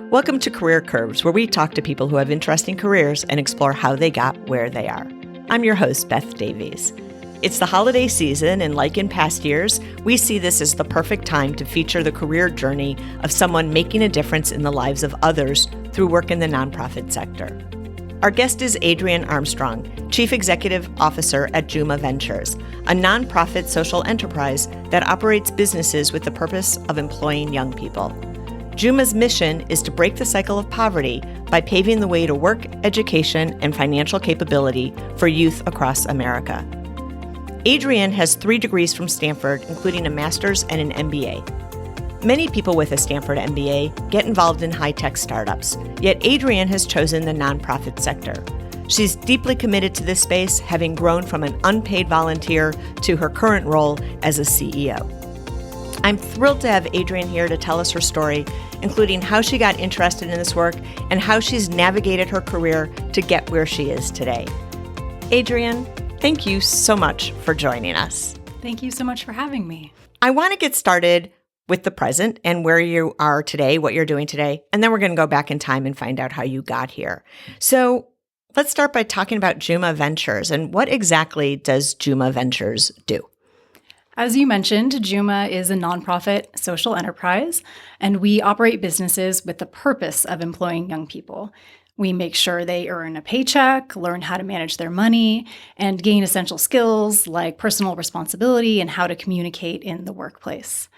Welcome to Career Curves, where we talk to people who have interesting careers and explore how they got where they are. I'm your host, Beth Davies. It's the holiday season, and like in past years, we see this as the perfect time to feature the career journey of someone making a difference in the lives of others through work in the nonprofit sector. Our guest is Adriane Armstrong, Chief Executive Officer at Juma Ventures, a nonprofit social enterprise that operates businesses with the purpose of employing young people. Juma's mission is to break the cycle of poverty by paving the way to work, education, and financial capability for youth across America. Adriane has 3 degrees from Stanford, including a master's and an MBA. Many people with a Stanford MBA get involved in high-tech startups, yet Adriane has chosen the nonprofit sector. She's deeply committed to this space, having grown from an unpaid volunteer to her current role as a CEO. I'm thrilled to have Adriane here to tell us her story, including how she got interested in this work and how she's navigated her career to get where she is today. Adriane, thank you so much for joining us. Thank you so much for having me. I want to get started with the present and where you are today, what you're doing today, and then we're going to go back in time and find out how you got here. So let's start by talking about Juma Ventures, and what exactly does Juma Ventures do? As you mentioned, Juma is a nonprofit social enterprise, and we operate businesses with the purpose of employing young people. We make sure they earn a paycheck, learn how to manage their money, and gain essential skills like personal responsibility and how to communicate in the workplace.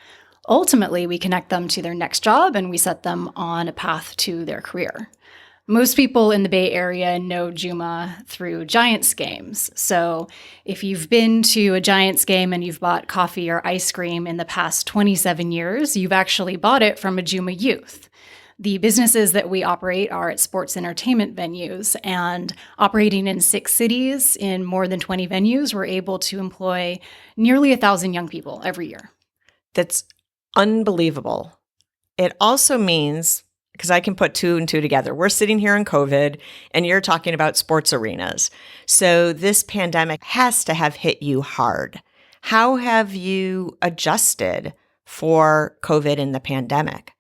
Ultimately, we connect them to their next job and we set them on a path to their career. Most people in the Bay Area know Juma through Giants games. So if you've been to a Giants game and you've bought coffee or ice cream in the past 27 years, you've actually bought it from a Juma youth. The businesses that we operate are at sports entertainment venues, and operating in 6 cities in more than 20 venues, we're able to employ nearly 1,000 young people every year. That's unbelievable. It also means, because I can put 2 and 2 together, we're sitting here in COVID and you're talking about sports arenas. So this pandemic has to have hit you hard. How have you adjusted for COVID and the pandemic?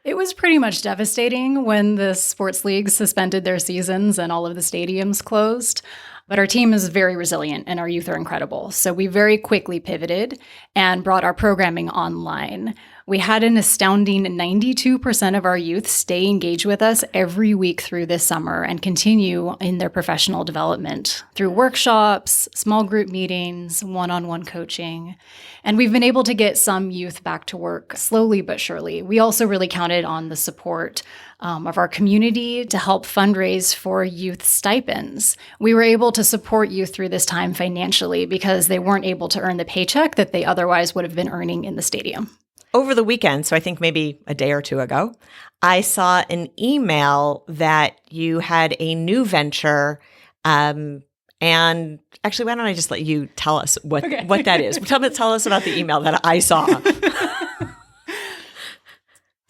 It was pretty much devastating when the sports leagues suspended their seasons and all of the stadiums closed. But our team is very resilient and our youth are incredible. So we very quickly pivoted and brought our programming online. We had an astounding 92% of our youth stay engaged with us every week through this summer and continue in their professional development through workshops, small group meetings, one-on-one coaching. And we've been able to get some youth back to work slowly but surely. We also really counted on the support of our community to help fundraise for youth stipends. We were able to support youth through this time financially because they weren't able to earn the paycheck that they otherwise would have been earning in the stadium. Over the weekend, so I think maybe a day or 2 ago, I saw an email that you had a new venture. And actually, why don't I just let you tell us what that is? Tell us about the email that I saw.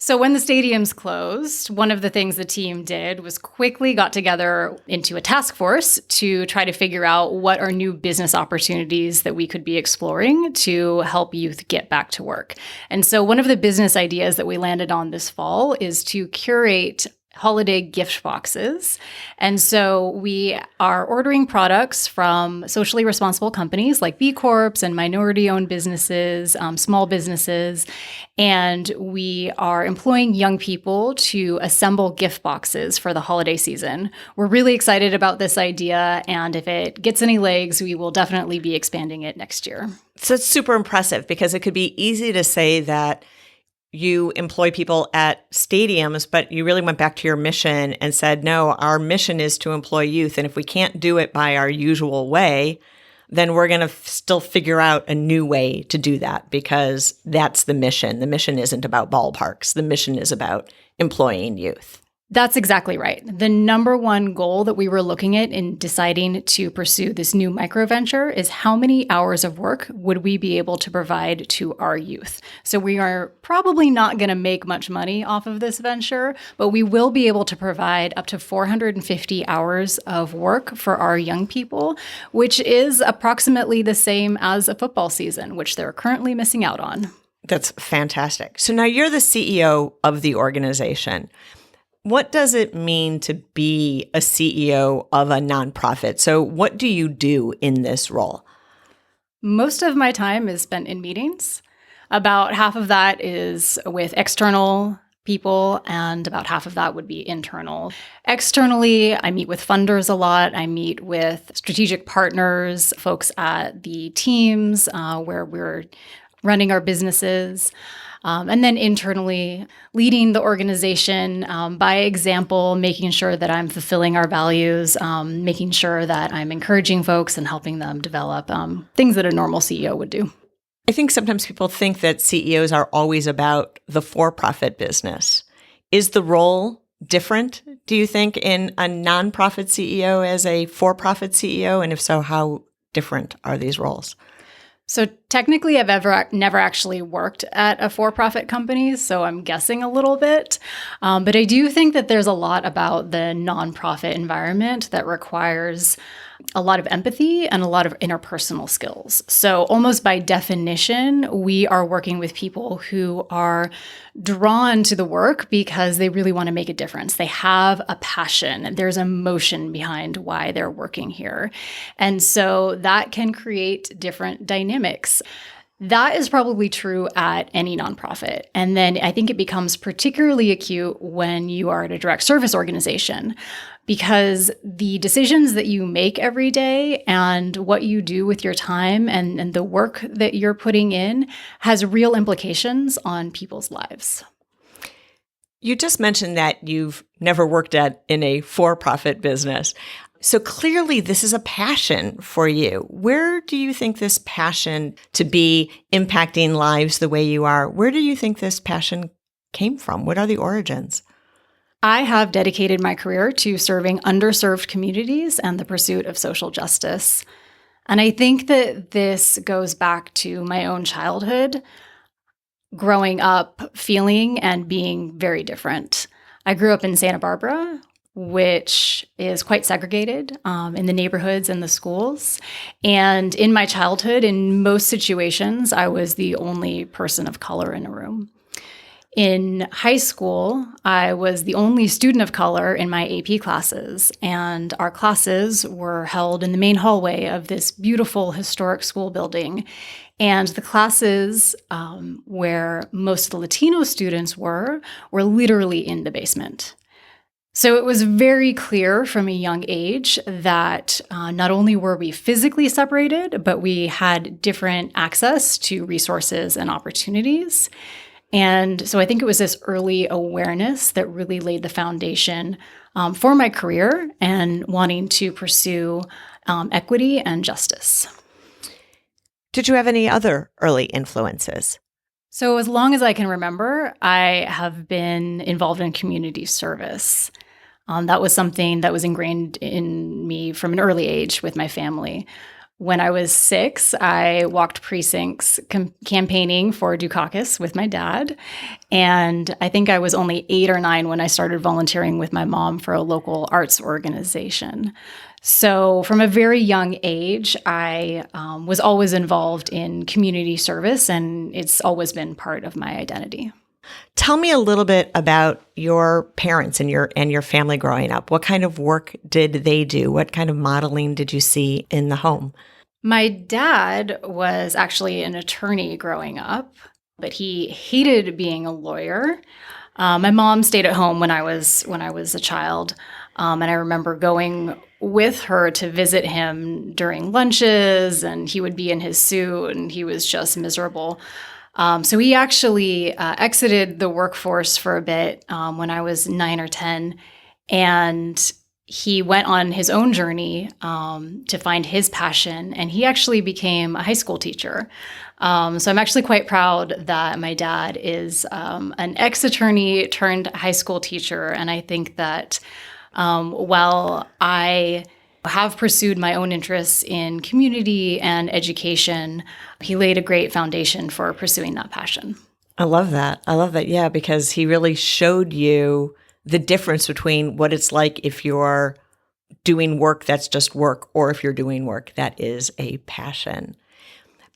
So when the stadiums closed, one of the things the team did was quickly got together into a task force to try to figure out what are new business opportunities that we could be exploring to help youth get back to work. And so one of the business ideas that we landed on this fall is to curate holiday gift boxes. And so we are ordering products from socially responsible companies like B Corps and minority-owned businesses, small businesses, and we are employing young people to assemble gift boxes for the holiday season. We're really excited about this idea, and if it gets any legs, we will definitely be expanding it next year. So it's super impressive because it could be easy to say that you employ people at stadiums, but you really went back to your mission and said, no, our mission is to employ youth. And if we can't do it by our usual way, then we're going to still figure out a new way to do that because that's the mission. The mission isn't about ballparks. The mission is about employing youth. That's exactly right. The number one goal that we were looking at in deciding to pursue this new microventure is how many hours of work would we be able to provide to our youth. So we are probably not going to make much money off of this venture, but we will be able to provide up to 450 hours of work for our young people, which is approximately the same as a football season, which they're currently missing out on. That's fantastic. So now you're the CEO of the organization. What does it mean to be a CEO of a nonprofit? So what do you do in this role? Most of my time is spent in meetings. About half of that is with external people, and about half of that would be internal. Externally, I meet with funders a lot. I meet with strategic partners, folks at the teams where we're running our businesses. And then internally, leading the organization by example, making sure that I'm fulfilling our values, making sure that I'm encouraging folks and helping them develop things that a normal CEO would do. I think sometimes people think that CEOs are always about the for-profit business. Is the role different, do you think, in a nonprofit CEO as a for-profit CEO? And if so, how different are these roles? So technically, I've never actually worked at a for-profit company, so I'm guessing a little bit. But I do think that there's a lot about the nonprofit environment that requires a lot of empathy and a lot of interpersonal skills. So almost by definition, we are working with people who are drawn to the work because they really want to make a difference. They have a passion. There's emotion behind why they're working here. And so that can create different dynamics. That is probably true at any nonprofit. And then I think it becomes particularly acute when you are at a direct service organization, because the decisions that you make every day and what you do with your time and the work that you're putting in has real implications on people's lives. You just mentioned that you've never worked in a for-profit business. So clearly this is a passion for you. Where do you think this passion to be impacting lives the way you are, where do you think this passion came from? What are the origins? I have dedicated my career to serving underserved communities and the pursuit of social justice. And I think that this goes back to my own childhood, growing up feeling and being very different. I grew up in Santa Barbara, which is quite segregated in the neighborhoods and the schools. And in my childhood, in most situations, I was the only person of color in a room. In high school, I was the only student of color in my AP classes, and our classes were held in the main hallway of this beautiful historic school building. And the classes where most of the Latino students were literally in the basement. So it was very clear from a young age that not only were we physically separated, but we had different access to resources and opportunities. And so I think it was this early awareness that really laid the foundation for my career and wanting to pursue equity and justice. Did you have any other early influences? So as long as I can remember, I have been involved in community service. That was something that was ingrained in me from an early age with my family. When I was 6, I walked precincts campaigning for Dukakis with my dad. And I think I was only 8 or 9 when I started volunteering with my mom for a local arts organization. So from a very young age, I was always involved in community service, and it's always been part of my identity. Tell me a little bit about your parents and your family growing up. What kind of work did they do? What kind of modeling did you see in the home? My dad was actually an attorney growing up, but he hated being a lawyer. My mom stayed at home when I was a child, and I remember going with her to visit him during lunches, and he would be in his suit, and he was just miserable. So he actually exited the workforce for a bit when I was 9 or 10, and he went on his own journey to find his passion, and he actually became a high school teacher. So I'm actually quite proud that my dad is an ex-attorney turned high school teacher, and I think that while I have pursued my own interests in community and education, he laid a great foundation for pursuing that passion. I love that. Yeah, because he really showed you the difference between what it's like if you're doing work that's just work or if you're doing work that is a passion.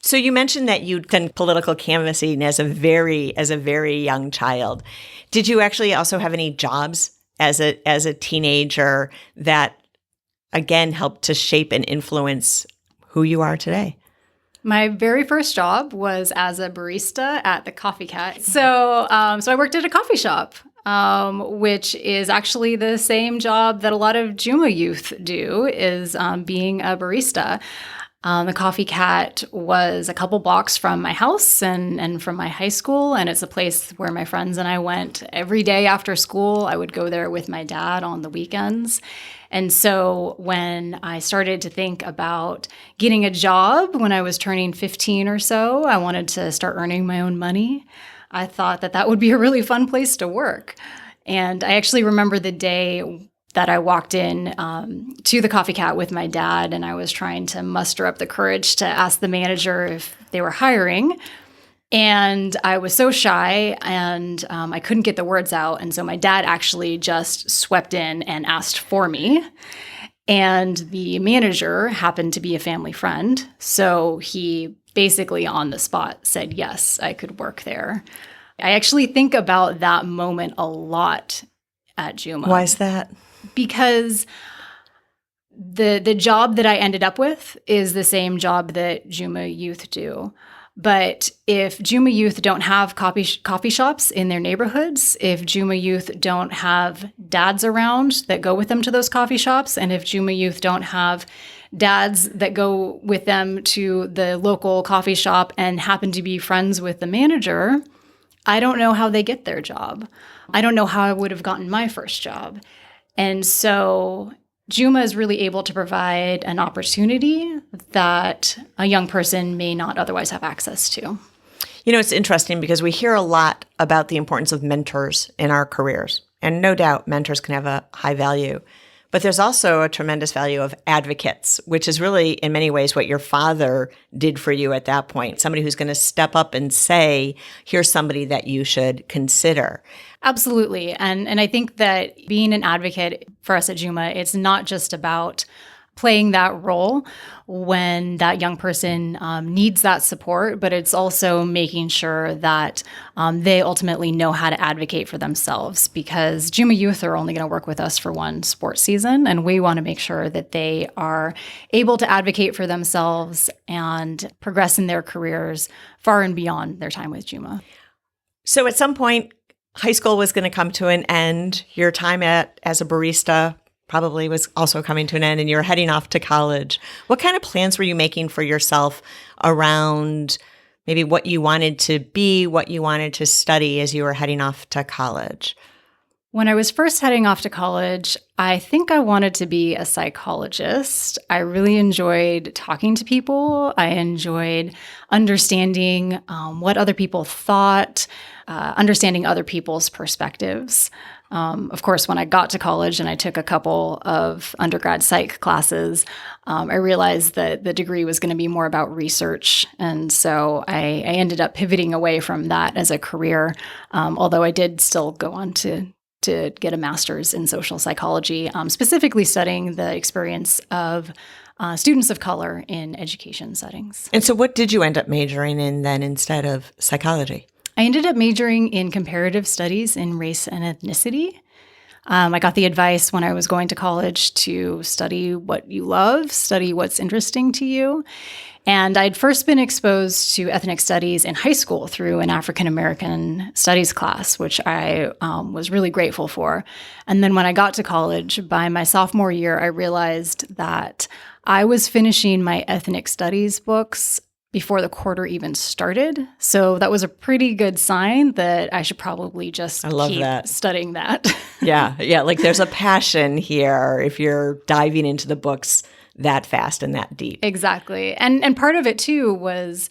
So you mentioned that you'd done political canvassing as a very young child. Did you actually also have any jobs as a teenager that again helped to shape and influence who you are today? My very first job was as a barista at the Coffee Cat. So I worked at a coffee shop, which is actually the same job that a lot of Juma youth do, is being a barista. The Coffee Cat was a couple blocks from my house and from my high school, and it's a place where my friends and I went every day after school. I would go there with my dad on the weekends. And so when I started to think about getting a job when I was turning 15 or so, I wanted to start earning my own money. I thought that would be a really fun place to work. And I actually remember the day that I walked in to the Coffee Cat with my dad, and I was trying to muster up the courage to ask the manager if they were hiring. And I was so shy, and I couldn't get the words out. And so my dad actually just swept in and asked for me. And the manager happened to be a family friend. So he basically on the spot said, yes, I could work there. I actually think about that moment a lot at Juma. Why is that? Because the job that I ended up with is the same job that Juma youth do. But if Juma youth don't have coffee shops in their neighborhoods, if Juma youth don't have dads around that go with them to those coffee shops, and if Juma youth don't have dads that go with them to the local coffee shop and happen to be friends with the manager, I don't know how they get their job. I don't know how I would have gotten my first job. And so Juma is really able to provide an opportunity that a young person may not otherwise have access to. You know, it's interesting because we hear a lot about the importance of mentors in our careers. And no doubt mentors can have a high value. But there's also a tremendous value of advocates, which is really in many ways what your father did for you at that point. Somebody who's going to step up and say, here's somebody that you should consider. Absolutely. And I think that being an advocate for us at Juma, it's not just about playing that role when that young person needs that support, but it's also making sure that they ultimately know how to advocate for themselves, because Juma youth are only going to work with us for one sports season, and we want to make sure that they are able to advocate for themselves and progress in their careers far and beyond their time with Juma. So at some point, high school was going to come to an end. Your time as a barista probably was also coming to an end, and you were heading off to college. What kind of plans were you making for yourself around maybe what you wanted to be, what you wanted to study as you were heading off to college? When I was first heading off to college, I think I wanted to be a psychologist. I really enjoyed talking to people. I enjoyed understanding what other people thought, understanding other people's perspectives. Of course, when I got to college and I took a couple of undergrad psych classes, I realized that the degree was going to be more about research. And so I ended up pivoting away from that as a career, although I did still go on to get a master's in social psychology, specifically studying the experience of students of color in education settings. And so what did you end up majoring in then instead of psychology? I ended up majoring in comparative studies in race and ethnicity. I got the advice when I was going to college to study what you love, study what's interesting to you. And I'd first been exposed to ethnic studies in high school through an African American studies class, which I was really grateful for. And then when I got to college, by my sophomore year, I realized that I was finishing my ethnic studies books before the quarter even started. So that was a pretty good sign that I should probably just keep studying that. Yeah. Like there's a passion here if you're diving into the books that fast and that deep. Exactly. And part of it too was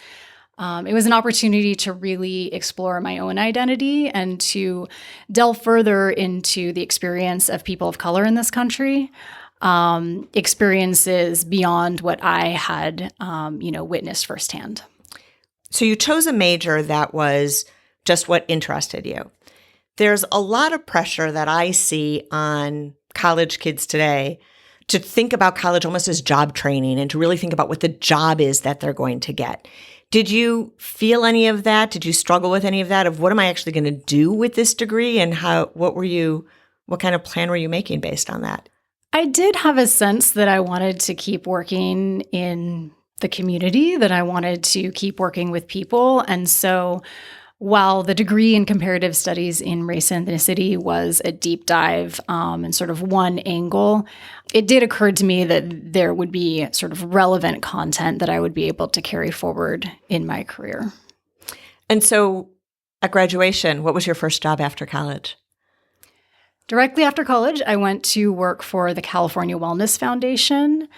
it was an opportunity to really explore my own identity and to delve further into the experience of people of color in this country. Experiences beyond what I had, witnessed firsthand. So you chose a major that was just what interested you. There's a lot of pressure that I see on college kids today to think about college almost as job training and to really think about what the job is that they're going to get. Did you feel any of that? Did you struggle with any of that of what am I actually going to do with this degree, and what kind of plan were you making based on that? I did have a sense that I wanted to keep working in the community, that I wanted to keep working with people. And so while the degree in comparative studies in race and ethnicity was a deep dive and sort of one angle, it did occur to me that there would be sort of relevant content that I would be able to carry forward in my career. And so at graduation, what was your first job after college? Directly after college, I went to work for the California Wellness Foundation.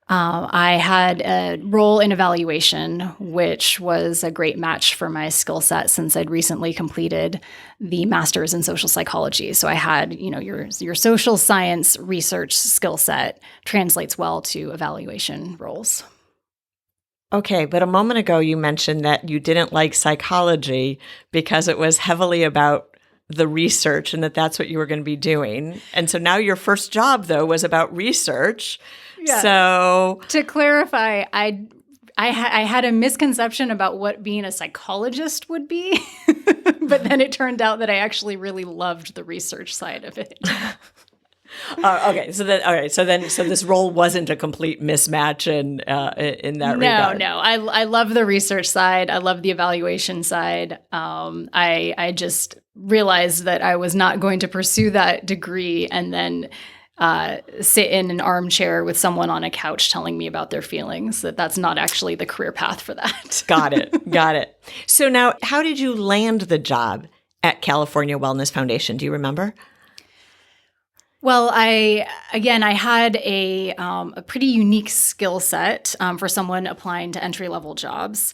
I had a role in evaluation, which was a great match for my skill set since I'd recently completed the master's in social psychology. So I had, your social science research skill set translates well to evaluation roles. Okay, but a moment ago you mentioned that you didn't like psychology because it was heavily about the research and that's what you were going to be doing. And so now your first job, though, was about research. Yeah. So to clarify, I had a misconception about what being a psychologist would be, but then it turned out that I actually really loved the research side of it. Okay, so this role wasn't a complete mismatch in that regard. No, I love the research side. I love the evaluation side. I just realized that I was not going to pursue that degree and then sit in an armchair with someone on a couch telling me about their feelings, that's not actually the career path for that. Got it. So now, how did you land the job at California Wellness Foundation? Do you remember? Well, I had a pretty unique skill set for someone applying to entry-level jobs.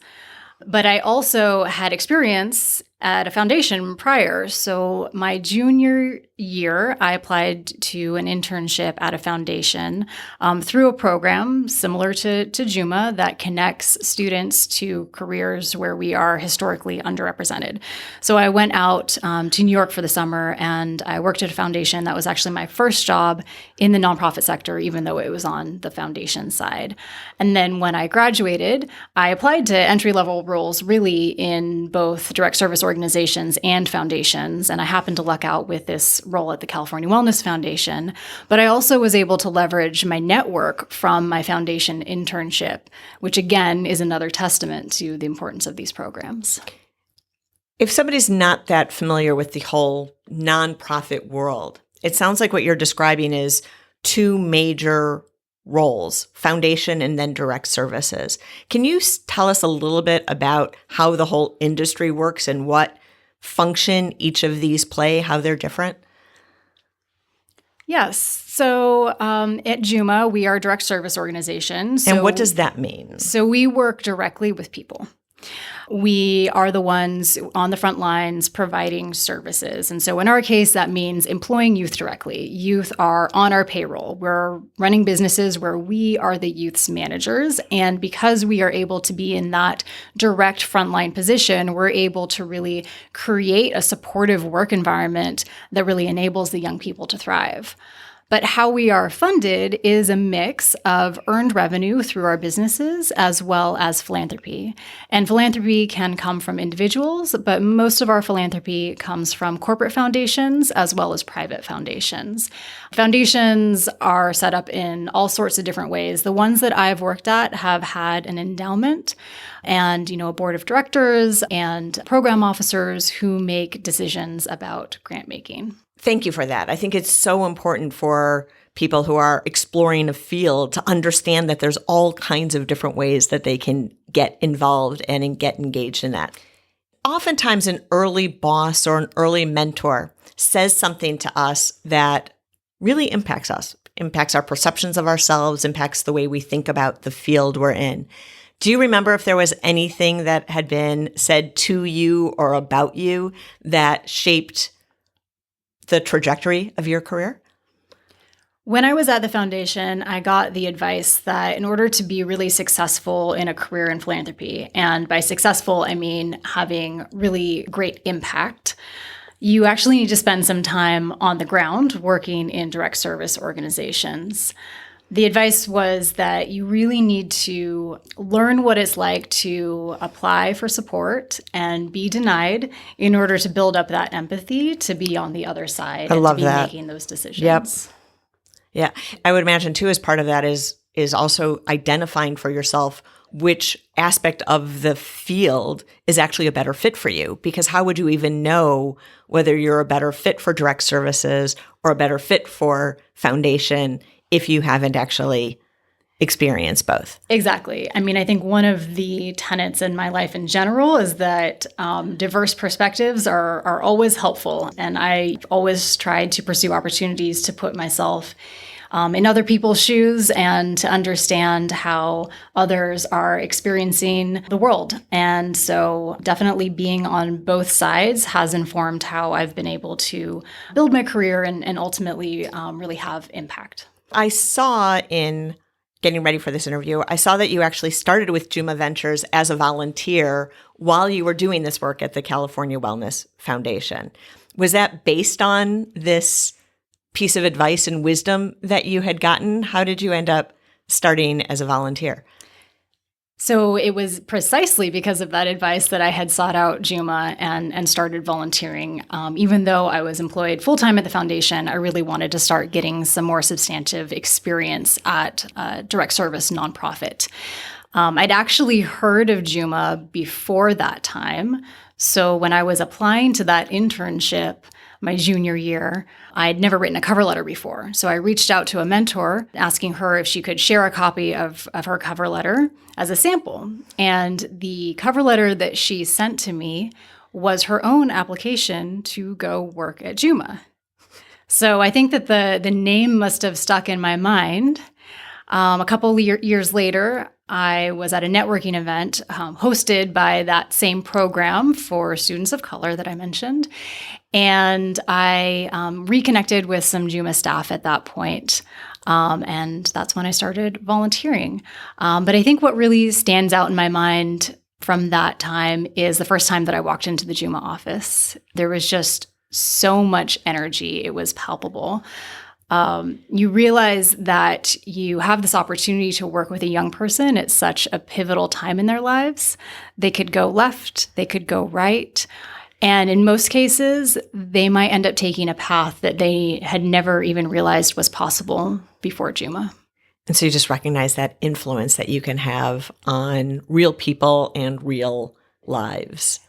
But I also had experience at a foundation prior. So my junior year, I applied to an internship at a foundation through a program similar to Juma that connects students to careers where we are historically underrepresented. So I went out to New York for the summer and I worked at a foundation. That was actually my first job in the nonprofit sector, even though it was on the foundation side. And then when I graduated, I applied to entry-level roles really in both direct service organizations and foundations. And I happened to luck out with this role at the California Wellness Foundation. But I also was able to leverage my network from my foundation internship, which again is another testament to the importance of these programs. If somebody's not that familiar with the whole nonprofit world, it sounds like what you're describing is two major roles, foundation and then direct services. Can you tell us a little bit about how the whole industry works and what function each of these play, how they're different? Yes. So at Juma, we are a direct service organization. And what does that mean? So we work directly with people. We are the ones on the front lines providing services. And so in our case, that means employing youth directly. Youth are on our payroll. We're running businesses where we are the youth's managers. And because we are able to be in that direct frontline position, we're able to really create a supportive work environment that really enables the young people to thrive. But how we are funded is a mix of earned revenue through our businesses as well as philanthropy. And philanthropy can come from individuals, but most of our philanthropy comes from corporate foundations as well as private foundations. Foundations are set up in all sorts of different ways. The ones that I've worked at have had an endowment and, a board of directors and program officers who make decisions about grant making. Thank you for that. I think it's so important for people who are exploring a field to understand that there's all kinds of different ways that they can get involved and get engaged in that. Oftentimes, an early boss or an early mentor says something to us that really impacts us, impacts our perceptions of ourselves, impacts the way we think about the field we're in. Do you remember if there was anything that had been said to you or about you that shaped the trajectory of your career? When I was at the foundation, I got the advice that in order to be really successful in a career in philanthropy, and by successful, I mean having really great impact, you actually need to spend some time on the ground working in direct service organizations. The advice was that you really need to learn what it's like to apply for support and be denied in order to build up that empathy to be on the other side and to be making those decisions. Yep. Yeah. I would imagine too, as part of that is also identifying for yourself which aspect of the field is actually a better fit for you. Because how would you even know whether you're a better fit for direct services or a better fit for foundation if you haven't actually experienced both? Exactly. I mean, I think one of the tenets in my life in general is that diverse perspectives are always helpful. And I always tried to pursue opportunities to put myself in other people's shoes and to understand how others are experiencing the world. And so definitely being on both sides has informed how I've been able to build my career and ultimately really have impact. I saw in getting ready for this interview, I saw that you actually started with Juma Ventures as a volunteer while you were doing this work at the California Wellness Foundation. Was that based on this piece of advice and wisdom that you had gotten? How did you end up starting as a volunteer? So it was precisely because of that advice that I had sought out Juma and started volunteering. Even though I was employed full-time at the foundation, I really wanted to start getting some more substantive experience at a direct service nonprofit. I'd actually heard of Juma before that time. So when I was applying to that internship my junior year, I'd never written a cover letter before. So I reached out to a mentor asking her if she could share a copy of her cover letter as a sample. And the cover letter that she sent to me was her own application to go work at Juma. So I think that the name must have stuck in my mind. A couple years later, I was at a networking event hosted by that same program for students of color that I mentioned. And I reconnected with some Juma staff at that point. And that's when I started volunteering. But I think what really stands out in my mind from that time is the first time that I walked into the Juma office. There was just so much energy. It was palpable. You realize that you have this opportunity to work with a young person at such a pivotal time in their lives. They could go left, they could go right. And in most cases, they might end up taking a path that they had never even realized was possible before Juma. And so you just recognize that influence that you can have on real people and real lives.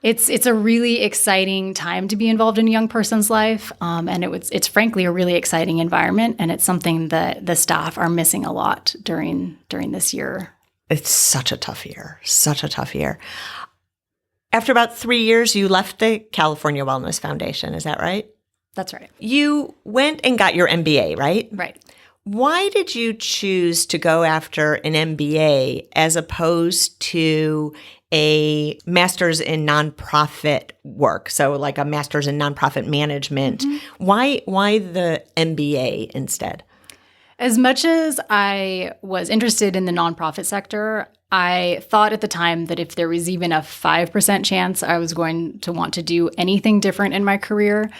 It's a really exciting time to be involved in a young person's life, and it's frankly a really exciting environment, and it's something that the staff are missing a lot during this year. It's such a tough year, such a tough year. After about 3 years, you left the California Wellness Foundation, is that right? That's right. You went and got your MBA, right? Right. Why did you choose to go after an MBA as opposed to a master's in nonprofit work? So like a master's in nonprofit management. Mm-hmm. Why the MBA instead? As much as I was interested in the nonprofit sector, I thought at the time that if there was even a 5% chance I was going to want to do anything different in my career,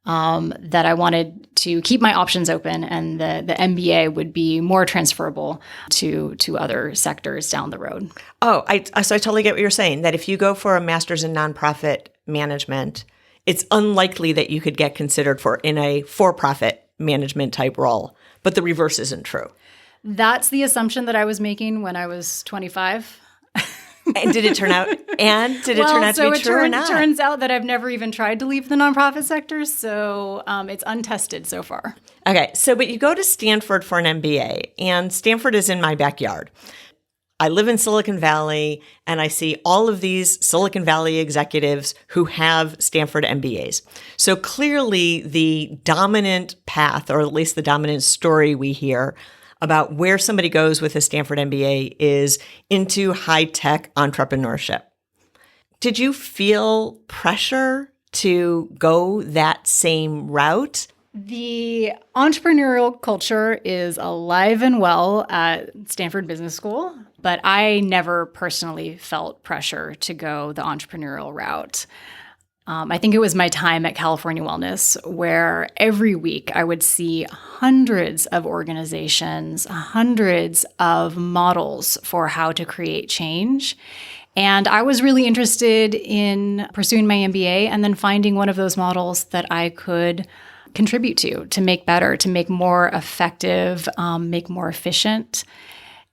that I wanted to keep my options open, and the MBA would be more transferable to other sectors down the road. Oh, so I totally get what you're saying, that if you go for a master's in nonprofit management, it's unlikely that you could get considered in a for-profit management type role, but the reverse isn't true. That's the assumption that I was making when I was 25. And did it turn out? And did it turn out to be true or not? It turns out that I've never even tried to leave the nonprofit sector, so it's untested so far. Okay, but you go to Stanford for an MBA, and Stanford is in my backyard. I live in Silicon Valley, and I see all of these Silicon Valley executives who have Stanford MBAs. So clearly the dominant path, or at least the dominant story we hear about where somebody goes with a Stanford MBA is into high-tech entrepreneurship. Did you feel pressure to go that same route? The entrepreneurial culture is alive and well at Stanford Business School, but I never personally felt pressure to go the entrepreneurial route. I think it was my time at California Wellness where every week I would see hundreds of organizations, hundreds of models for how to create change. And I was really interested in pursuing my MBA and then finding one of those models that I could contribute to make better, to make more effective, make more efficient.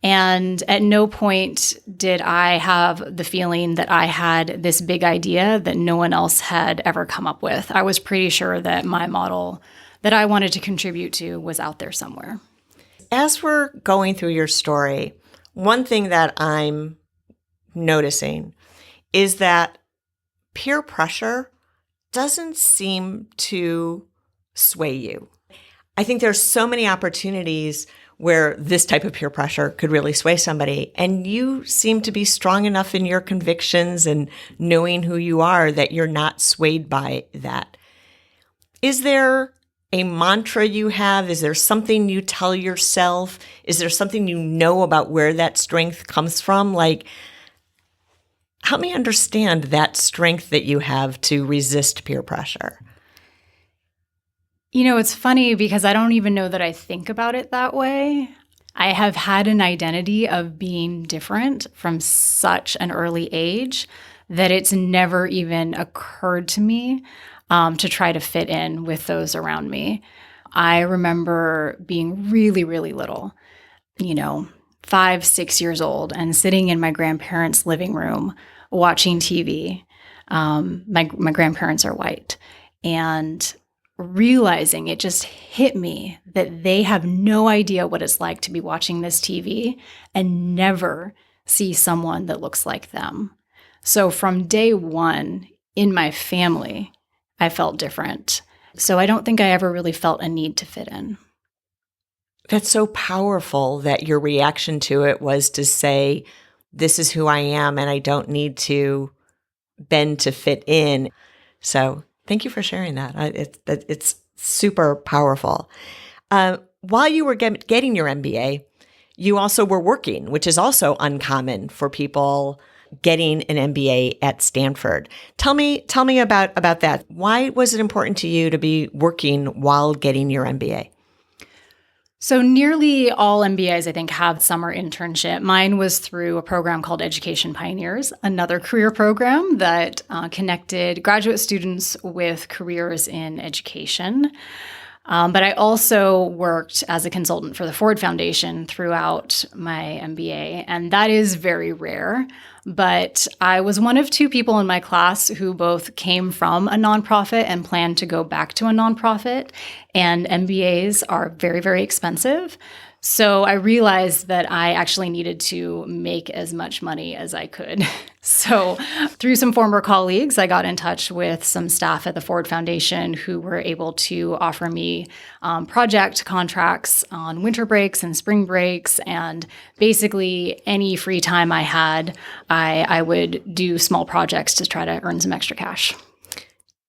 And at no point did I have the feeling that I had this big idea that no one else had ever come up with. I was pretty sure that my model that I wanted to contribute to was out there somewhere. As we're going through your story, one thing that I'm noticing is that peer pressure doesn't seem to sway you. I think there's so many opportunities where this type of peer pressure could really sway somebody. And you seem to be strong enough in your convictions and knowing who you are that you're not swayed by that. Is there a mantra you have? Is there something you tell yourself? Is there something you know about where that strength comes from? Like, help me understand that strength that you have to resist peer pressure. You know, it's funny because I don't even know that I think about it that way. I have had an identity of being different from such an early age that it's never even occurred to me to try to fit in with those around me. I remember being really, really little, 5, 6 years old, and sitting in my grandparents' living room watching TV. My grandparents are white. And realizing it just hit me that they have no idea what it's like to be watching this TV and never see someone that looks like them. So from day one in my family, I felt different. So I don't think I ever really felt a need to fit in. That's so powerful that your reaction to it was to say, this is who I am and I don't need to bend to fit in. So thank you for sharing that. It's super powerful. While you were getting your MBA, you also were working, which is also uncommon for people getting an MBA at Stanford. Tell me about that. Why was it important to you to be working while getting your MBA? So nearly all MBAs, I think, have summer internship. Mine was through a program called Education Pioneers, another career program that connected graduate students with careers in education. But I also worked as a consultant for the Ford Foundation throughout my MBA, and that is very rare. But I was one of 2 people in my class who both came from a nonprofit and planned to go back to a nonprofit. And MBAs are very, very expensive. So I realized that I actually needed to make as much money as I could. So through some former colleagues, I got in touch with some staff at the Ford Foundation who were able to offer me project contracts on winter breaks and spring breaks. And basically any free time I had, I would do small projects to try to earn some extra cash.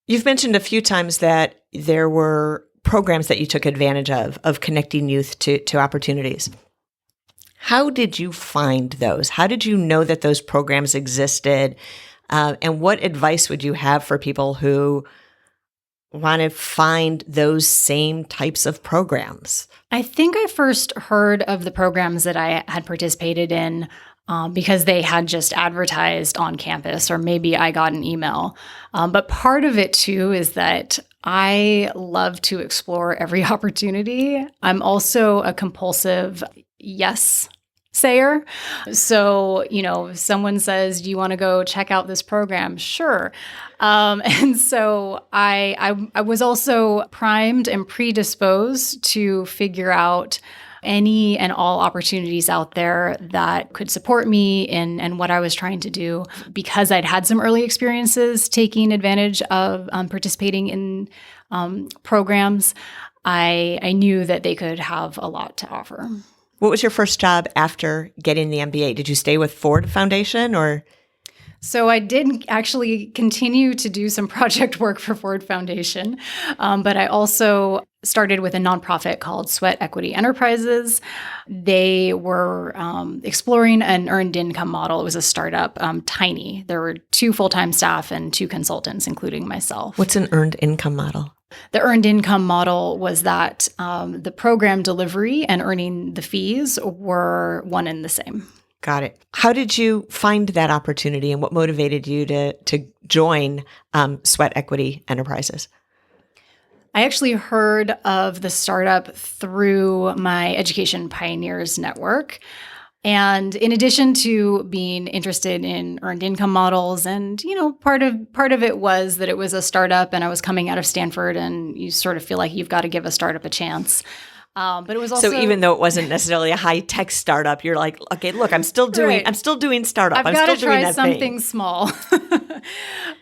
You've mentioned a few times that there were programs that you took advantage of connecting youth to opportunities. How did you find those? How did you know that those programs existed? And what advice would you have for people who want to find those same types of programs? I think I first heard of the programs that I had participated in because they had just advertised on campus, or maybe I got an email. But part of it too is that I love to explore every opportunity. I'm also a compulsive yes sayer. So, if someone says, do you want to go check out this program? Sure. And so I was also primed and predisposed to figure out any and all opportunities out there that could support me in what I was trying to do. Because I'd had some early experiences taking advantage of participating in programs, I knew that they could have a lot to offer. What was your first job after getting the MBA? Did you stay with Ford Foundation or? So I did actually continue to do some project work for Ford Foundation, but I also started with a nonprofit called Sweat Equity Enterprises. They were exploring an earned income model. It was a startup, tiny. There were 2 full-time staff and 2 consultants, including myself. What's an earned income model? The earned income model was that the program delivery and earning the fees were one and the same. Got it. How did you find that opportunity, and what motivated you to join Sweat Equity Enterprises? I actually heard of the startup through my Education Pioneers network. And in addition to being interested in earned income models, and part of it was that it was a startup and I was coming out of Stanford, and you sort of feel like you've got to give a startup a chance. But it was also, so even though it wasn't necessarily a high tech startup, you're like, okay, look, I'm still doing startup. I've got to try something small.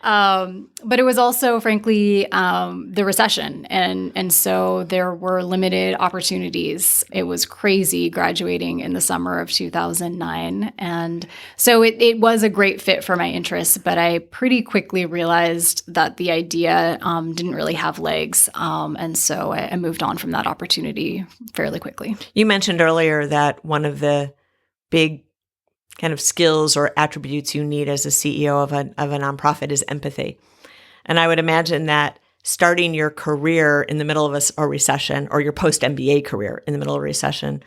But it was also, frankly, the recession, and so there were limited opportunities. It was crazy graduating in the summer of 2009, and so it was a great fit for my interests. But I pretty quickly realized that the idea didn't really have legs, and so I moved on from that opportunity fairly quickly. You mentioned earlier that one of the big kind of skills or attributes you need as a CEO of a nonprofit is empathy. And I would imagine that starting your career in the middle of a recession, or your post-MBA career in the middle of a recession,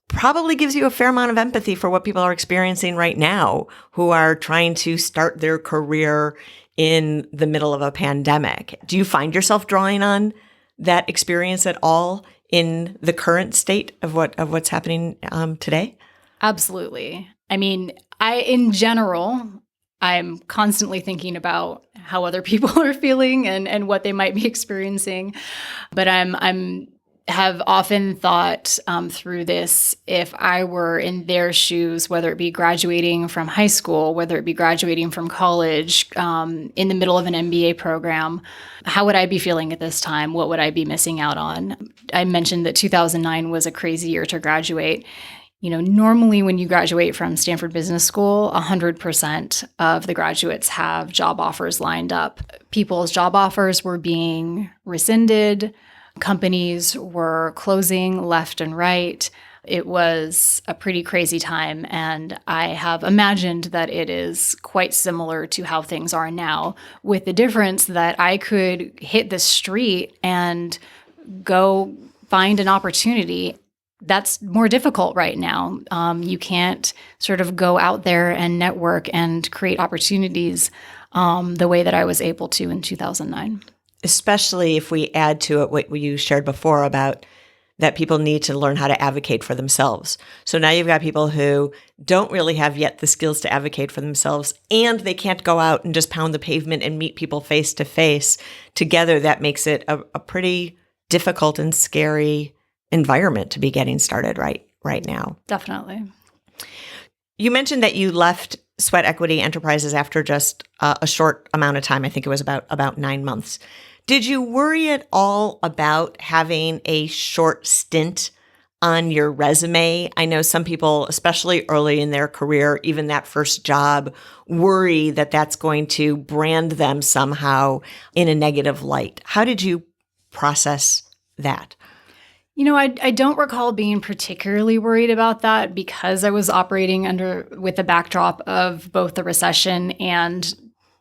probably gives you a fair amount of empathy for what people are experiencing right now who are trying to start their career in the middle of a pandemic. Do you find yourself drawing on that experience at all in the current state of what's happening today? Absolutely. I mean, in general, I'm constantly thinking about how other people are feeling and what they might be experiencing. But I'm have often thought through this, if I were in their shoes, whether it be graduating from high school, whether it be graduating from college, in the middle of an MBA program, how would I be feeling at this time? What would I be missing out on? I mentioned that 2009 was a crazy year to graduate. Normally when you graduate from Stanford Business School, 100% of the graduates have job offers lined up. People's job offers were being rescinded. Companies were closing left and right. It was a pretty crazy time, and I have imagined that it is quite similar to how things are now, with the difference that I could hit the street and go find an opportunity. That's more difficult right now. You can't sort of go out there and network and create opportunities the way that I was able to in 2009. Especially if we add to it what you shared before about that people need to learn how to advocate for themselves. So now you've got people who don't really have yet the skills to advocate for themselves, and they can't go out and just pound the pavement and meet people face to face. Together, that makes it a pretty difficult and scary environment to be getting started right now. Definitely. You mentioned that you left Sweat Equity Enterprises after just a short amount of time. I think it was about 9 months. Did you worry at all about having a short stint on your resume? I know some people, especially early in their career, even that first job, worry that that's going to brand them somehow in a negative light. How did you process that? I don't recall being particularly worried about that because I was operating with the backdrop of both the recession and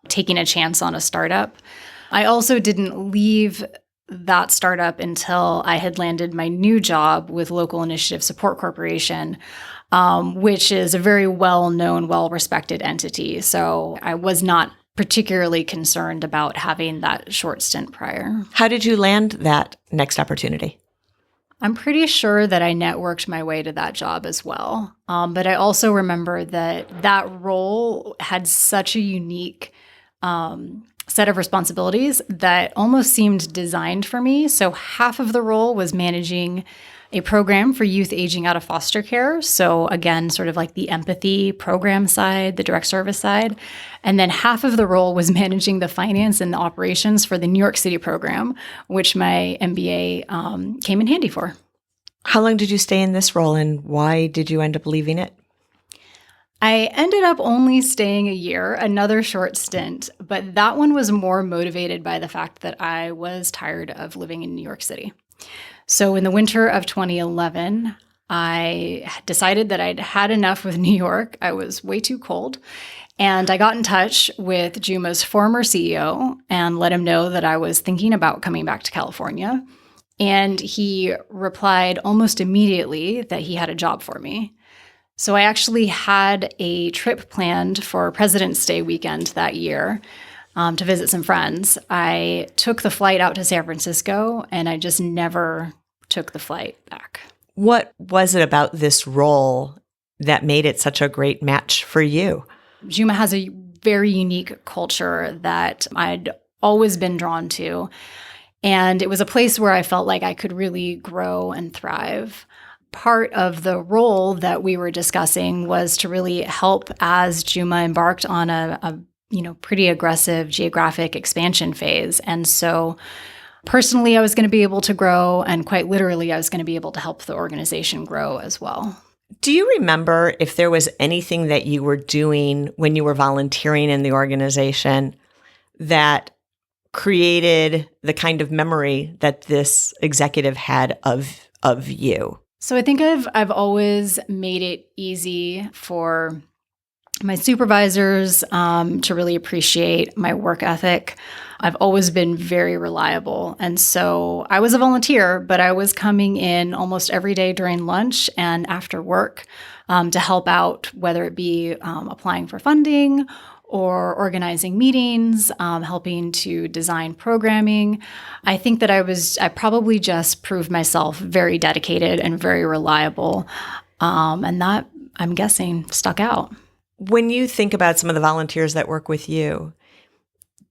taking a chance on a startup. I also didn't leave that startup until I had landed my new job with Local Initiative Support Corporation, which is a very well-known, well-respected entity. So I was not particularly concerned about having that short stint prior. How did you land that next opportunity? I'm pretty sure that I networked my way to that job as well. But I also remember that role had such a unique set of responsibilities that almost seemed designed for me. So half of the role was managing a program for youth aging out of foster care. So again, sort of like the empathy program side, the direct service side. And then half of the role was managing the finance and the operations for the New York City program, which my MBA came in handy for. How long did you stay in this role, and why did you end up leaving it? I ended up only staying a year, another short stint, but that one was more motivated by the fact that I was tired of living in New York City. So in the winter of 2011, I decided that I'd had enough with New York. I was way too cold. And I got in touch with Juma's former CEO and let him know that I was thinking about coming back to California. And he replied almost immediately that he had a job for me. So I actually had a trip planned for President's Day weekend that year to visit some friends. I took the flight out to San Francisco, and I just never took the flight back. What was it about this role that made it such a great match for you? Juma has a very unique culture that I'd always been drawn to. And it was a place where I felt like I could really grow and thrive. Part of the role that we were discussing was to really help as Juma embarked on a pretty aggressive geographic expansion phase. And so personally, I was going to be able to grow, and quite literally, I was going to be able to help the organization grow as well. Do you remember if there was anything that you were doing when you were volunteering in the organization that created the kind of memory that this executive had of you? So I think I've always made it easy for my supervisors to really appreciate my work ethic. I've always been very reliable. And so I was a volunteer, but I was coming in almost every day during lunch and after work to help out, whether it be applying for funding or organizing meetings, helping to design programming. I think that I probably just proved myself very dedicated and very reliable. And that, I'm guessing, stuck out. When you think about some of the volunteers that work with you,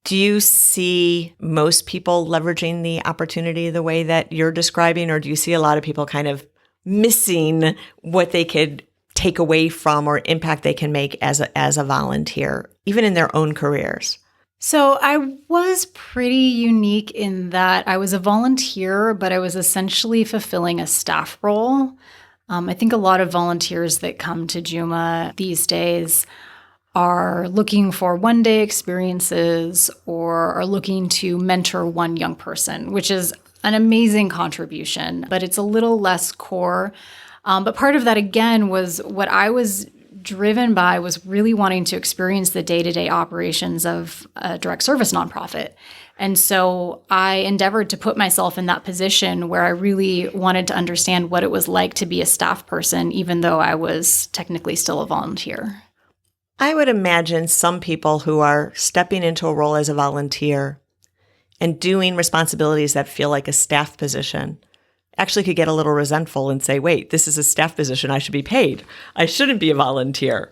do you see most people leveraging the opportunity the way that you're describing, or do you see a lot of people kind of missing what they could take away from or impact they can make as a volunteer, even in their own careers? So I was pretty unique in that I was a volunteer, but I was essentially fulfilling a staff role. I think a lot of volunteers that come to Juma these days are looking for one-day experiences or are looking to mentor one young person, which is an amazing contribution, but it's a little less core. But part of that, again, was what I was driven by was really wanting to experience the day-to-day operations of a direct service nonprofit. And so I endeavored to put myself in that position where I really wanted to understand what it was like to be a staff person, even though I was technically still a volunteer. I would imagine some people who are stepping into a role as a volunteer and doing responsibilities that feel like a staff position actually could get a little resentful and say, wait, this is a staff position. I should be paid. I shouldn't be a volunteer.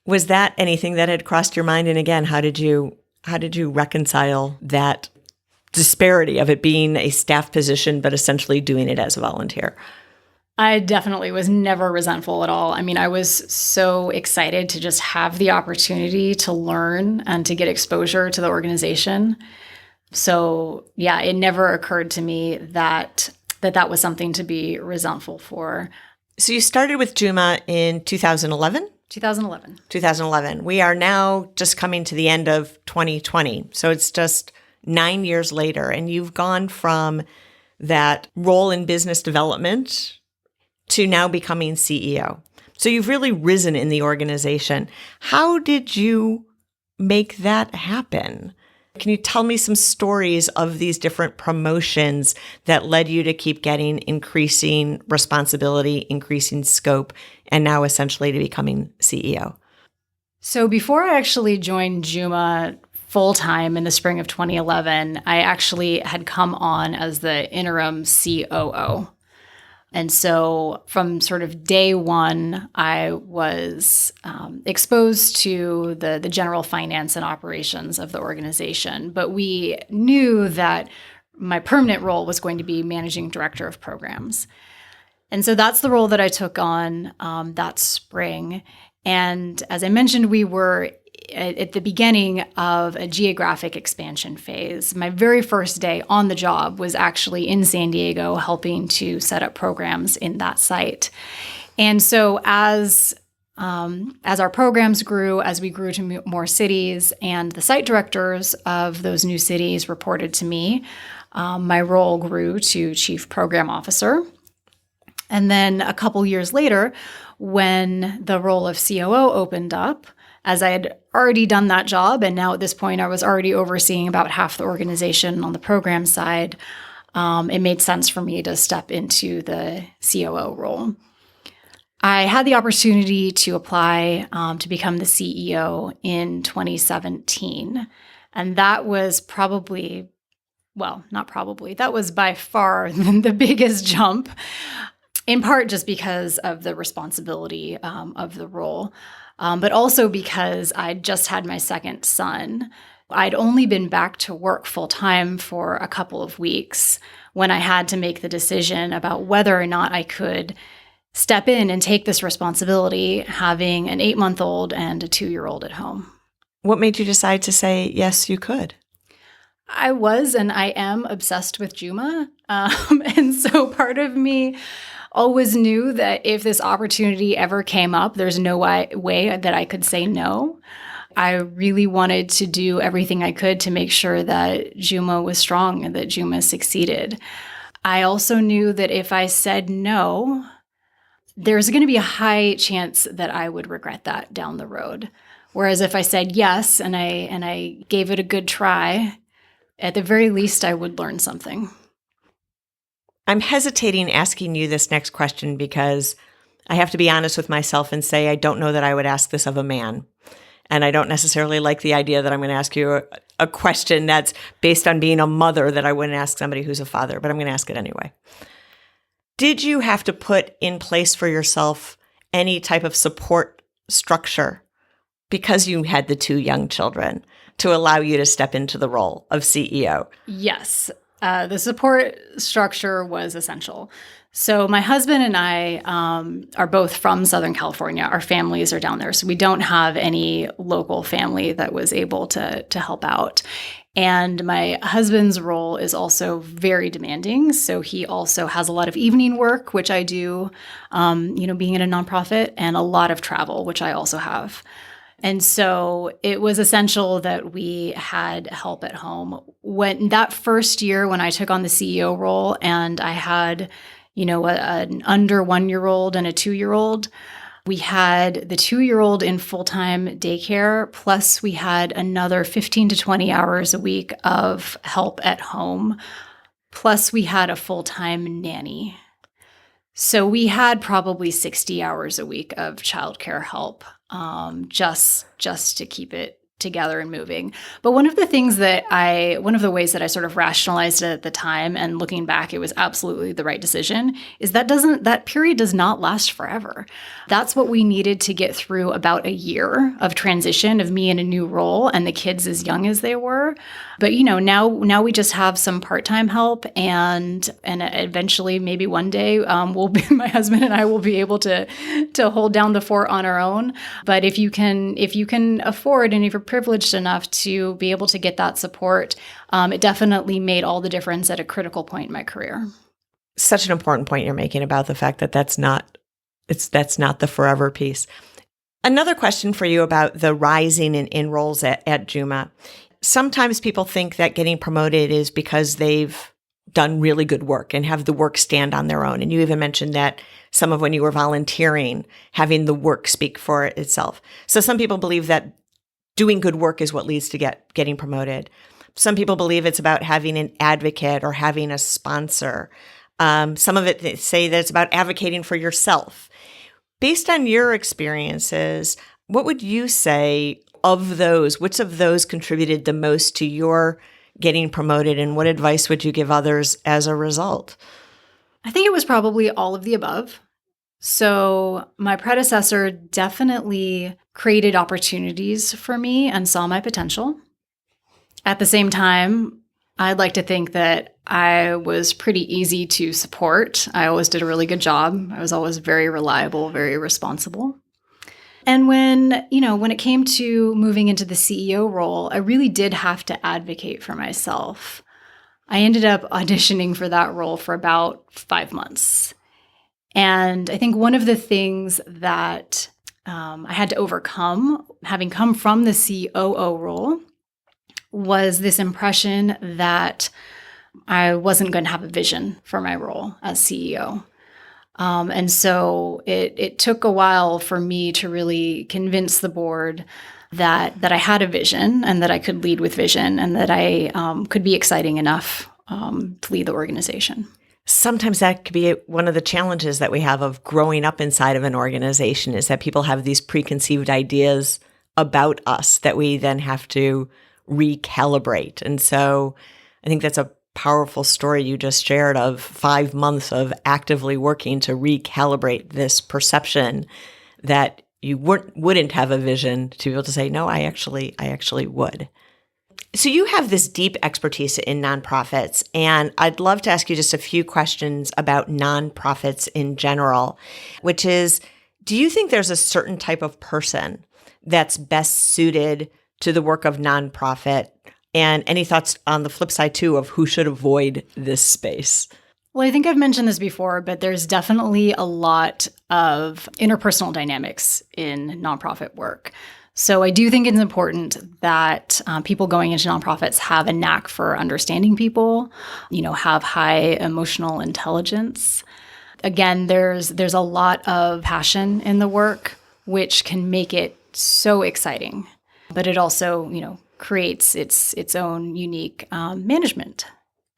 Was that anything that had crossed your mind? And again, how did you reconcile that disparity of it being a staff position, but essentially doing it as a volunteer? I definitely was never resentful at all. I mean, I was so excited to just have the opportunity to learn and to get exposure to the organization. So yeah, it never occurred to me that was something to be resentful for. So you started with Juma in 2011? 2011. 2011. We are now just coming to the end of 2020. So it's just 9 years later, and you've gone from that role in business development to now becoming CEO. So you've really risen in the organization. How did you make that happen? Can you tell me some stories of these different promotions that led you to keep getting increasing responsibility, increasing scope, and now essentially to becoming CEO? So before I actually joined Juma full-time in the spring of 2011, I actually had come on as the interim COO. And so from sort of day one, I was exposed to the general finance and operations of the organization. But we knew that my permanent role was going to be managing director of programs. And so that's the role that I took on that spring. And as I mentioned, we were at the beginning of a geographic expansion phase. My very first day on the job was actually in San Diego, helping to set up programs in that site. And so as our programs grew, as we grew to more cities, and the site directors of those new cities reported to me, My role grew to chief program officer. And then a couple years later, when the role of COO opened up, as I had already done that job, and now at this point I was already overseeing about half the organization on the program side, it made sense for me to step into the COO role. I had the opportunity to apply to become the CEO in 2017. And that was that was by far the biggest jump, in part just because of the responsibility of the role, but also because I just had my second son. I'd only been back to work full-time for a couple of weeks when I had to make the decision about whether or not I could step in and take this responsibility, having an 8-month-old and a 2-year-old at home. What made you decide to say, yes, you could? I was and I am obsessed with Juma. And so part of me always knew that if this opportunity ever came up, there's no way that I could say no. I really wanted to do everything I could to make sure that Juma was strong and that Juma succeeded. I also knew that if I said no, there's going to be a high chance that I would regret that down the road. Whereas if I said yes and I gave it a good try, at the very least, I would learn something. I'm hesitating asking you this next question because I have to be honest with myself and say I don't know that I would ask this of a man. And I don't necessarily like the idea that I'm going to ask you a question that's based on being a mother that I wouldn't ask somebody who's a father, but I'm going to ask it anyway. Did you have to put in place for yourself any type of support structure because you had the 2 young children to allow you to step into the role of CEO? Yes. The support structure was essential. So my husband and I are both from Southern California. Our families are down there. So we don't have any local family that was able to help out. And my husband's role is also very demanding. So he also has a lot of evening work, which I do, being in a nonprofit, and a lot of travel, which I also have. And so it was essential that we had help at home. When that first year, when I took on the CEO role and I had, an under 1-year-old and a 2-year-old, we had the 2-year-old in full-time daycare, plus we had another 15 to 20 hours a week of help at home, plus we had a full-time nanny. So we had probably 60 hours a week of childcare help, just to keep it together and moving. But one of the ways that I sort of rationalized it at the time, and looking back, it was absolutely the right decision, is that period does not last forever. That's what we needed to get through about a year of transition of me in a new role and the kids as young as they were. But now we just have some part-time help, and eventually, maybe one day, my husband and I will be able to hold down the fort on our own. But if you can afford, and if you're privileged enough to be able to get that support, it definitely made all the difference at a critical point in my career. Such an important point you're making about the fact that that's not the forever piece. Another question for you about the rising in roles at Juma. Sometimes people think that getting promoted is because they've done really good work and have the work stand on their own. And you even mentioned that some of when you were volunteering, having the work speak for itself. So some people believe that doing good work is what leads to getting promoted. Some people believe it's about having an advocate or having a sponsor. Some of it say that it's about advocating for yourself. Based on your experiences, what would you say of those? Which of those contributed the most to your getting promoted, and what advice would you give others as a result? I think it was probably all of the above. So my predecessor definitely created opportunities for me and saw my potential. At the same time, I'd like to think that I was pretty easy to support. I always did a really good job. I was always very reliable, very responsible. And when it came to moving into the CEO role, I really did have to advocate for myself. I ended up auditioning for that role for about 5 months. And I think one of the things that I had to overcome, having come from the COO role, was this impression that I wasn't going to have a vision for my role as CEO. And so it took a while for me to really convince the board that I had a vision and that I could lead with vision and that I could be exciting enough to lead the organization. Sometimes that could be one of the challenges that we have of growing up inside of an organization, is that people have these preconceived ideas about us that we then have to recalibrate. And so I think that's a powerful story you just shared of 5 months of actively working to recalibrate this perception that you wouldn't have a vision to be able to say, no, I actually would. So you have this deep expertise in nonprofits, and I'd love to ask you just a few questions about nonprofits in general, which is, do you think there's a certain type of person that's best suited to the work of nonprofit? And any thoughts on the flip side, too, of who should avoid this space? Well, I think I've mentioned this before, but there's definitely a lot of interpersonal dynamics in nonprofit work. So I do think it's important that people going into nonprofits have a knack for understanding people, have high emotional intelligence. Again, there's a lot of passion in the work, which can make it so exciting. But it also, creates its own unique management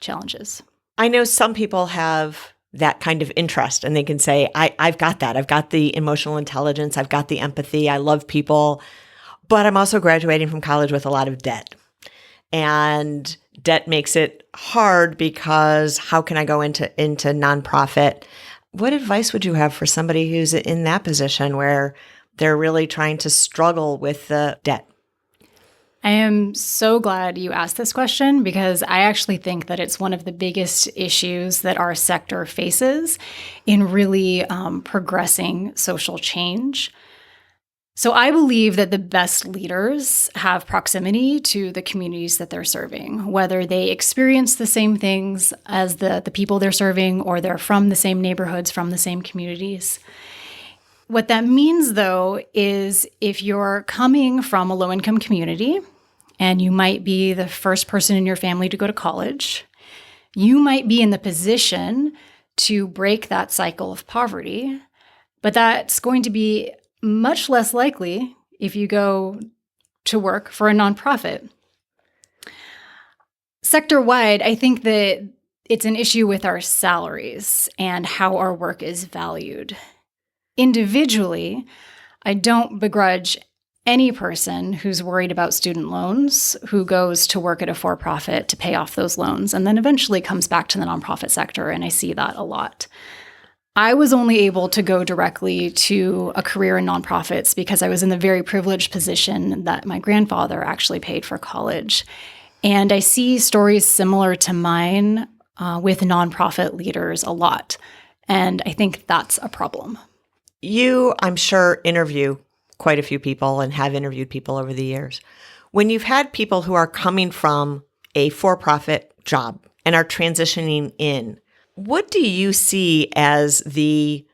challenges. I know some people have that kind of interest and they can say, I've got that. I've got the emotional intelligence. I've got the empathy. I love people. But I'm also graduating from college with a lot of debt. And debt makes it hard because how can I go into nonprofit? What advice would you have for somebody who's in that position where they're really trying to struggle with the debt? I am so glad you asked this question because I actually think that it's one of the biggest issues that our sector faces in really progressing social change. So I believe that the best leaders have proximity to the communities that they're serving, whether they experience the same things as the people they're serving or they're from the same neighborhoods, from the same communities. What that means, though, is if you're coming from a low-income community and you might be the first person in your family to go to college, you might be in the position to break that cycle of poverty, but that's going to be much less likely if you go to work for a nonprofit. Sector-wide, I think that it's an issue with our salaries and how our work is valued. Individually, I don't begrudge any person who's worried about student loans who goes to work at a for-profit to pay off those loans and then eventually comes back to the nonprofit sector, and I see that a lot. I was only able to go directly to a career in nonprofits because I was in the very privileged position that my grandfather actually paid for college. And I see stories similar to mine with nonprofit leaders a lot. And I think that's a problem. You, I'm sure, interview quite a few people and have interviewed people over the years. When you've had people who are coming from a for-profit job and are transitioning in, what do you see as the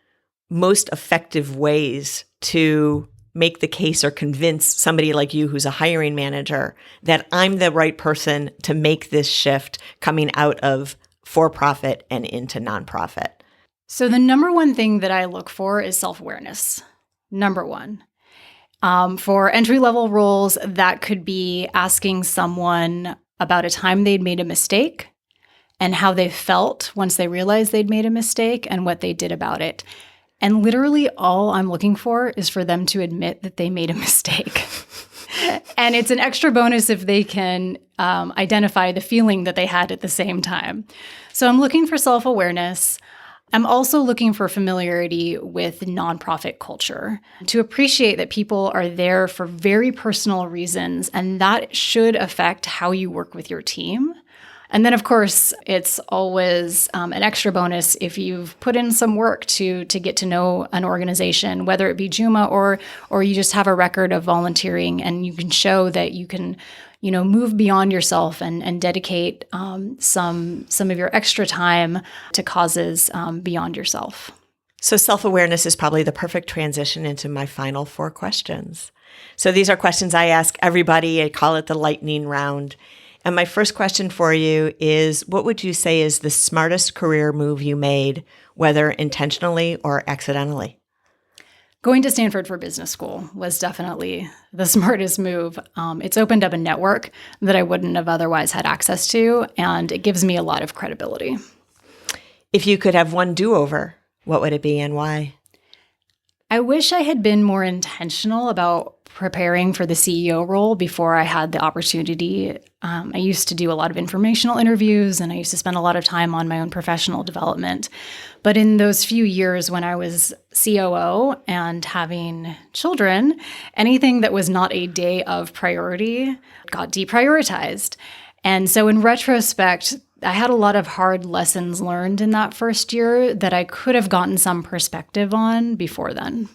most effective ways to make the case or convince somebody like you who's a hiring manager that I'm the right person to make this shift coming out of for-profit and into nonprofit? So the number one thing that I look for is self-awareness. Number one. For entry-level roles, that could be asking someone about a time they'd made a mistake and how they felt once they realized they'd made a mistake and what they did about it. And literally all I'm looking for is for them to admit that they made a mistake. And it's an extra bonus if they can identify the feeling that they had at the same time. So I'm looking for self-awareness. I'm also looking for familiarity with nonprofit culture, to appreciate that people are there for very personal reasons, and that should affect how you work with your team. And then, of course, it's always an extra bonus if you've put in some work to get to know an organization, whether it be Juma or you just have a record of volunteering and you can show that you can, move beyond yourself and dedicate some of your extra time to causes beyond yourself. So self-awareness is probably the perfect transition into my final 4 questions. So these are questions I ask everybody. I call it the lightning round. And my first question for you is, what would you say is the smartest career move you made, whether intentionally or accidentally? Going to Stanford for business school was definitely the smartest move. It's opened up a network that I wouldn't have otherwise had access to, and it gives me a lot of credibility. If you could have one do-over, what would it be and why? I wish I had been more intentional about preparing for the CEO role before I had the opportunity. I used to do a lot of informational interviews, and I used to spend a lot of time on my own professional development. But in those few years when I was COO and having children, anything that was not a day of priority got deprioritized. And so in retrospect, I had a lot of hard lessons learned in that first year that I could have gotten some perspective on before then.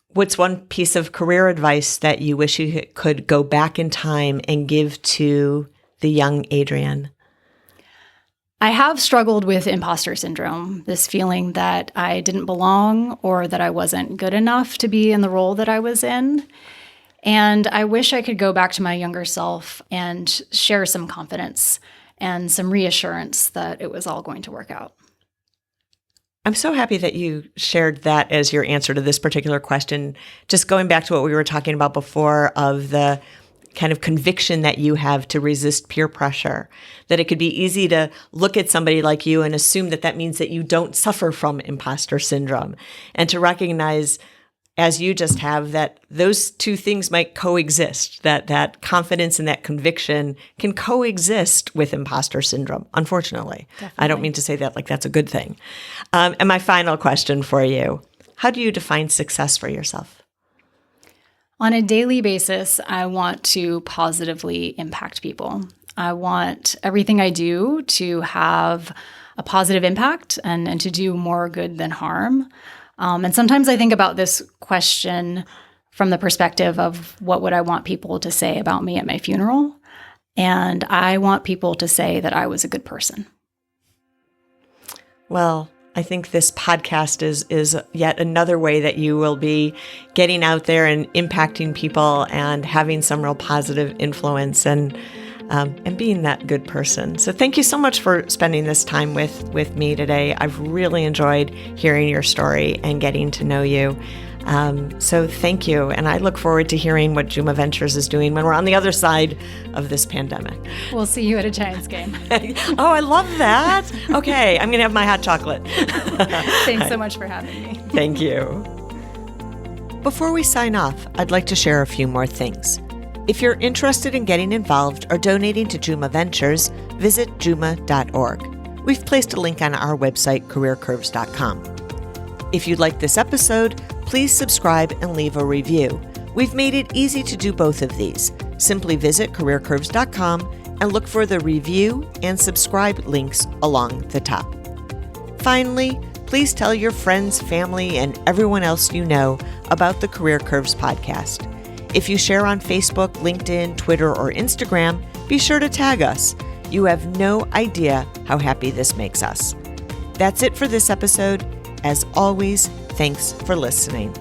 What's one piece of career advice that you wish you could go back in time and give to the young Adriane? I have struggled with imposter syndrome, this feeling that I didn't belong or that I wasn't good enough to be in the role that I was in. And I wish I could go back to my younger self and share some confidence and some reassurance that it was all going to work out. I'm so happy that you shared that as your answer to this particular question. Just going back to what we were talking about before of the kind of conviction that you have to resist peer pressure, that it could be easy to look at somebody like you and assume that that means that you don't suffer from imposter syndrome, and to recognize, as you just have, that those two things might coexist, that confidence and that conviction can coexist with imposter syndrome, unfortunately. Definitely. I don't mean to say that like that's a good thing. And my final question for you, how do you define success for yourself? On a daily basis, I want to positively impact people. I want everything I do to have a positive impact and to do more good than harm. And sometimes I think about this question from the perspective of what would I want people to say about me at my funeral? And I want people to say that I was a good person. Well, I think this podcast is yet another way that you will be getting out there and impacting people and having some real positive influence and being that good person. So thank you so much for spending this time with me today. I've really enjoyed hearing your story and getting to know you. So thank you. And I look forward to hearing what Juma Ventures is doing when we're on the other side of this pandemic. We'll see you at a Giants game. Oh, I love that. Okay, I'm going to have my hot chocolate. Thanks so much for having me. Thank you. Before we sign off, I'd like to share a few more things. If you're interested in getting involved or donating to Juma Ventures, visit juma.org. We've placed a link on our website, careercurves.com. If you like this episode, please subscribe and leave a review. We've made it easy to do both of these. Simply visit careercurves.com and look for the review and subscribe links along the top. Finally, please tell your friends, family, and everyone else you know about the Career Curves podcast. If you share on Facebook, LinkedIn, Twitter, or Instagram, be sure to tag us. You have no idea how happy this makes us. That's it for this episode. As always, thanks for listening.